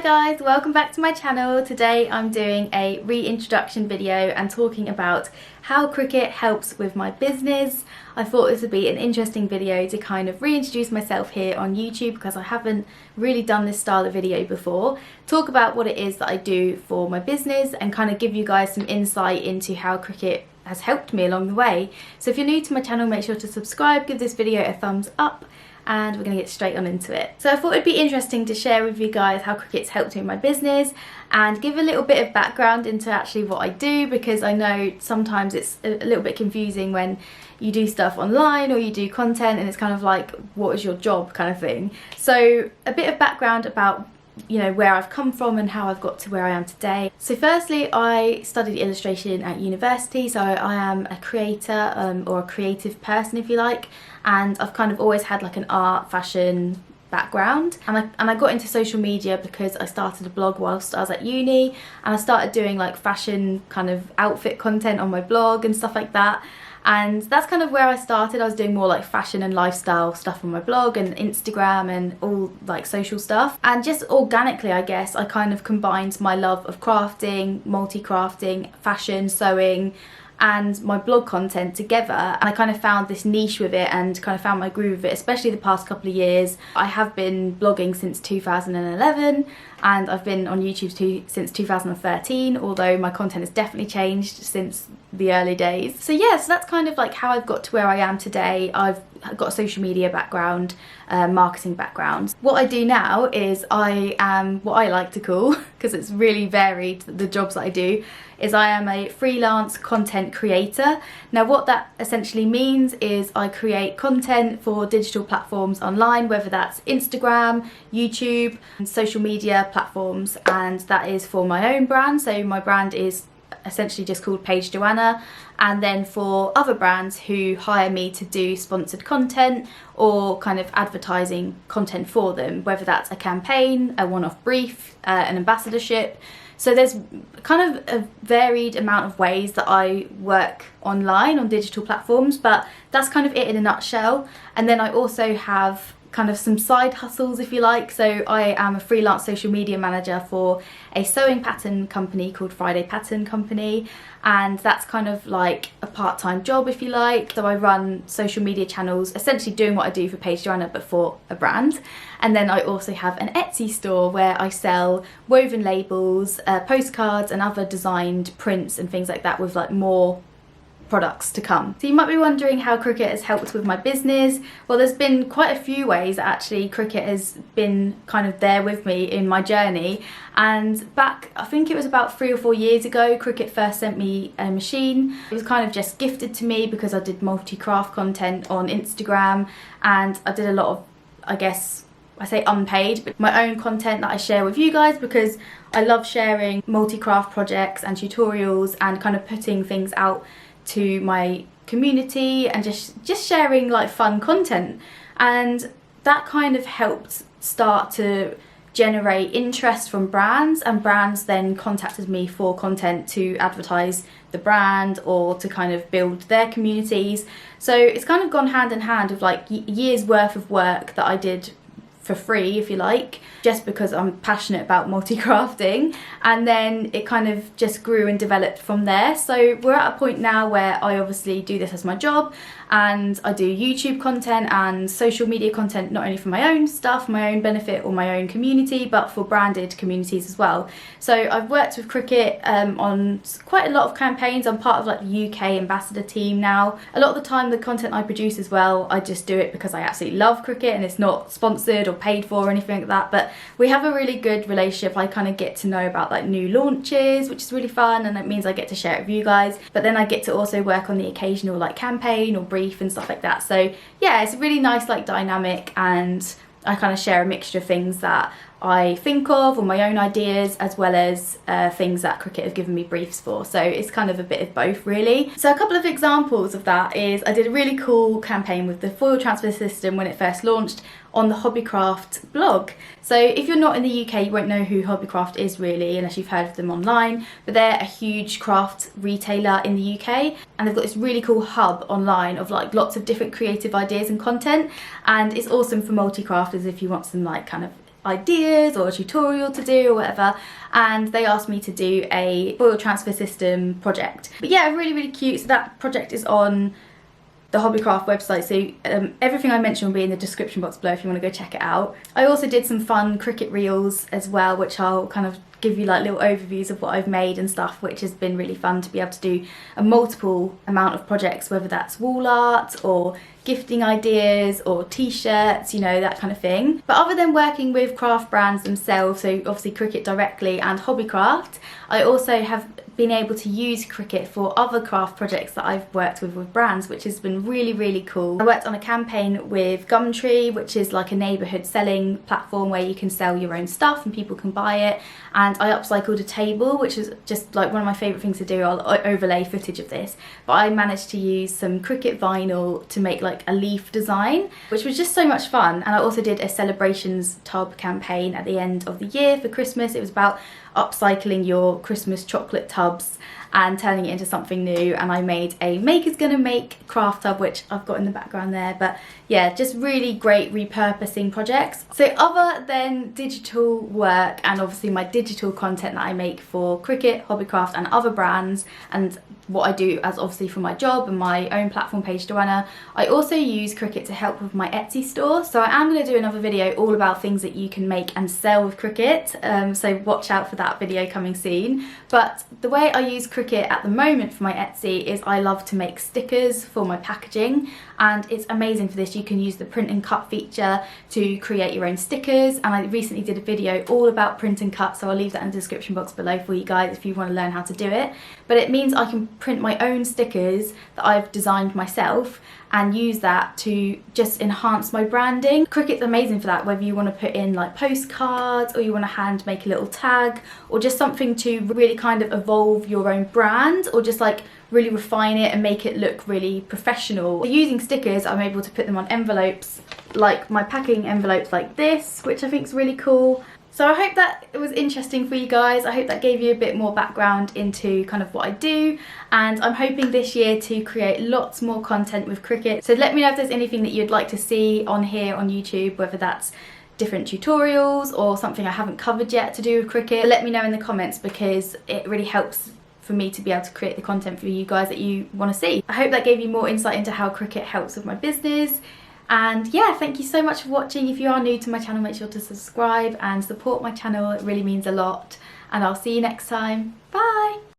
guys, welcome back to my channel. Today I'm doing a reintroduction video and talking about how Cricut helps with my business. I thought this would be an interesting video to kind of reintroduce myself here on YouTube because I haven't really done this style of video before. Talk about what it is that I do for my business and kind of give you guys some insight into how Cricut has helped me along the way. So if you're new to my channel, make sure to subscribe, give this video a thumbs up, and we're going to get straight on into it. So I thought it'd be interesting to share with you guys how Cricut's helped me in my business and give a little bit of background into actually what I do, because I know sometimes it's a little bit confusing when you do stuff online or you do content and it's kind of like, what is your job kind of thing. So a bit of background about, you know, where I've come from and how I've got to where I am today. So firstly, I studied illustration at university, so I am a creator or a creative person if you like, and I've kind of always had like an art, fashion background, and I got into social media because I started a blog whilst I was at uni, and I started doing like fashion kind of outfit content on my blog and stuff like that. And that's kind of where I started. I was doing more like fashion and lifestyle stuff on my blog and Instagram and all like social stuff. And just organically, I guess, I kind of combined my love of crafting, multi-crafting, fashion, sewing, and my blog content together, and I kind of found this niche with it and kind of found my groove with it, especially the past couple of years. I have been blogging since 2011 and I've been on YouTube since 2013, although my content has definitely changed since the early days. So yeah, so that's kind of like how I've got to where I am today. I've got a social media background, marketing background. What I do now is I am what I like to call, because it's really varied, the jobs that I do, is I am a freelance content creator. Now what that essentially means is I create content for digital platforms online, whether that's Instagram, YouTube, and social media platforms, and that is for my own brand. So my brand is essentially just called Paige Joanna, and then for other brands who hire me to do sponsored content or kind of advertising content for them, whether that's a campaign, a one-off brief, an ambassadorship. So there's kind of a varied amount of ways that I work online on digital platforms, but that's kind of it in a nutshell. And then I also have kind of some side hustles if you like. So I am a freelance social media manager for a sewing pattern company called Friday Pattern Company, and that's kind of like a part-time job if you like. So I run social media channels, essentially doing what I do for Paige Joanna but for a brand. And then I also have an Etsy store where I sell woven labels, postcards and other designed prints and things like that, with like more products to come. So you might be wondering how Cricut has helped with my business. Well, there's been quite a few ways actually. Cricut has been kind of there with me in my journey, and back, I think it was about 3 or 4 years ago, Cricut first sent me a machine. It was kind of just gifted to me because I did multi-craft content on Instagram, and I did a lot of, I guess I say unpaid, but my own content that I share with you guys, because I love sharing multi-craft projects and tutorials and kind of putting things out to my community and just sharing like fun content. And that kind of helped start to generate interest from brands, and brands then contacted me for content to advertise the brand or to kind of build their communities. So it's kind of gone hand in hand with like years worth of work that I did for free if you like, just because I'm passionate about multi-crafting, and then it kind of just grew and developed from there. So we're at a point now where I obviously do this as my job, and I do YouTube content and social media content, not only for my own stuff, my own benefit or my own community, but for branded communities as well. So I've worked with Cricut on quite a lot of campaigns. I'm part of like the UK ambassador team now. A lot of the time the content I produce as well, I just do it because I absolutely love Cricut and it's not sponsored or paid for or anything like that. But we have a really good relationship. I kind of get to know about like new launches, which is really fun, and it means I get to share it with you guys, but then I get to also work on the occasional like campaign or brief and stuff like that. So yeah, it's a really nice like dynamic, and I kind of share a mixture of things that I think of, or my own ideas, as well as things that Cricut have given me briefs for. So it's kind of a bit of both really. So a couple of examples of that is I did a really cool campaign with the foil transfer system when it first launched on the Hobbycraft blog. So if you're not in the UK, you won't know who Hobbycraft is really, unless you've heard of them online, but they're a huge craft retailer in the UK, and they've got this really cool hub online of like lots of different creative ideas and content, and it's awesome for multi-crafters if you want some like kind of ideas or a tutorial to do or whatever, and they asked me to do a foil transfer system project. But yeah, really cute. So that project is on the Hobbycraft website, so everything I mentioned will be in the description box below if you want to go check it out. I also did some fun Cricut reels as well, which I'll kind of give you like little overviews of what I've made and stuff, which has been really fun to be able to do a multiple amount of projects, whether that's wall art or gifting ideas or t-shirts, you know, that kind of thing. But other than working with craft brands themselves, so obviously Cricut directly and Hobbycraft, I also have been able to use Cricut for other craft projects that I've worked with brands, which has been really cool. I worked on a campaign with Gumtree, which is like a neighbourhood selling platform where you can sell your own stuff and people can buy it, and I upcycled a table, which is just like one of my favourite things to do. I'll overlay footage of this, but I managed to use some Cricut vinyl to make like a leaf design, which was just so much fun. And I also did a celebrations tub campaign at the end of the year for Christmas. It was about upcycling your Christmas chocolate tubs and turning it into something new, and I made a Maker's Gonna Make craft tub, which I've got in the background there. But yeah, just really great repurposing projects. So other than digital work and obviously my digital content that I make for Cricut, Hobbycraft and other brands, and what I do as obviously for my job and my own platform, Paige Joanna, I also use Cricut to help with my Etsy store. So I am going to do another video all about things that you can make and sell with Cricut, so watch out for that video coming soon. But the way I use Cricut at the moment for my Etsy is I love to make stickers for my packaging, and it's amazing for this. You can use the print and cut feature to create your own stickers, and I recently did a video all about print and cut, so I'll leave that in the description box below for you guys if you want to learn how to do it. But it means I can print my own stickers that I've designed myself and use that to just enhance my branding. Cricut's amazing for that, whether you want to put in like postcards or you want to hand make a little tag, or just something to really kind of evolve your own brand, or just like really refine it and make it look really professional. So using stickers, I'm able to put them on envelopes, like my packing envelopes like this, which I think is really cool. So I hope that it was interesting for you guys. I hope that gave you a bit more background into kind of what I do, and I'm hoping this year to create lots more content with Cricut. So let me know if there's anything that you'd like to see on here on YouTube, whether that's different tutorials or something I haven't covered yet to do with Cricut. Let me know in the comments, because it really helps for me to be able to create the content for you guys that you want to see. I hope that gave you more insight into how Cricut helps with my business. And yeah, thank you so much for watching. If you are new to my channel, make sure to subscribe and support my channel. It really means a lot. And I'll see you next time. Bye!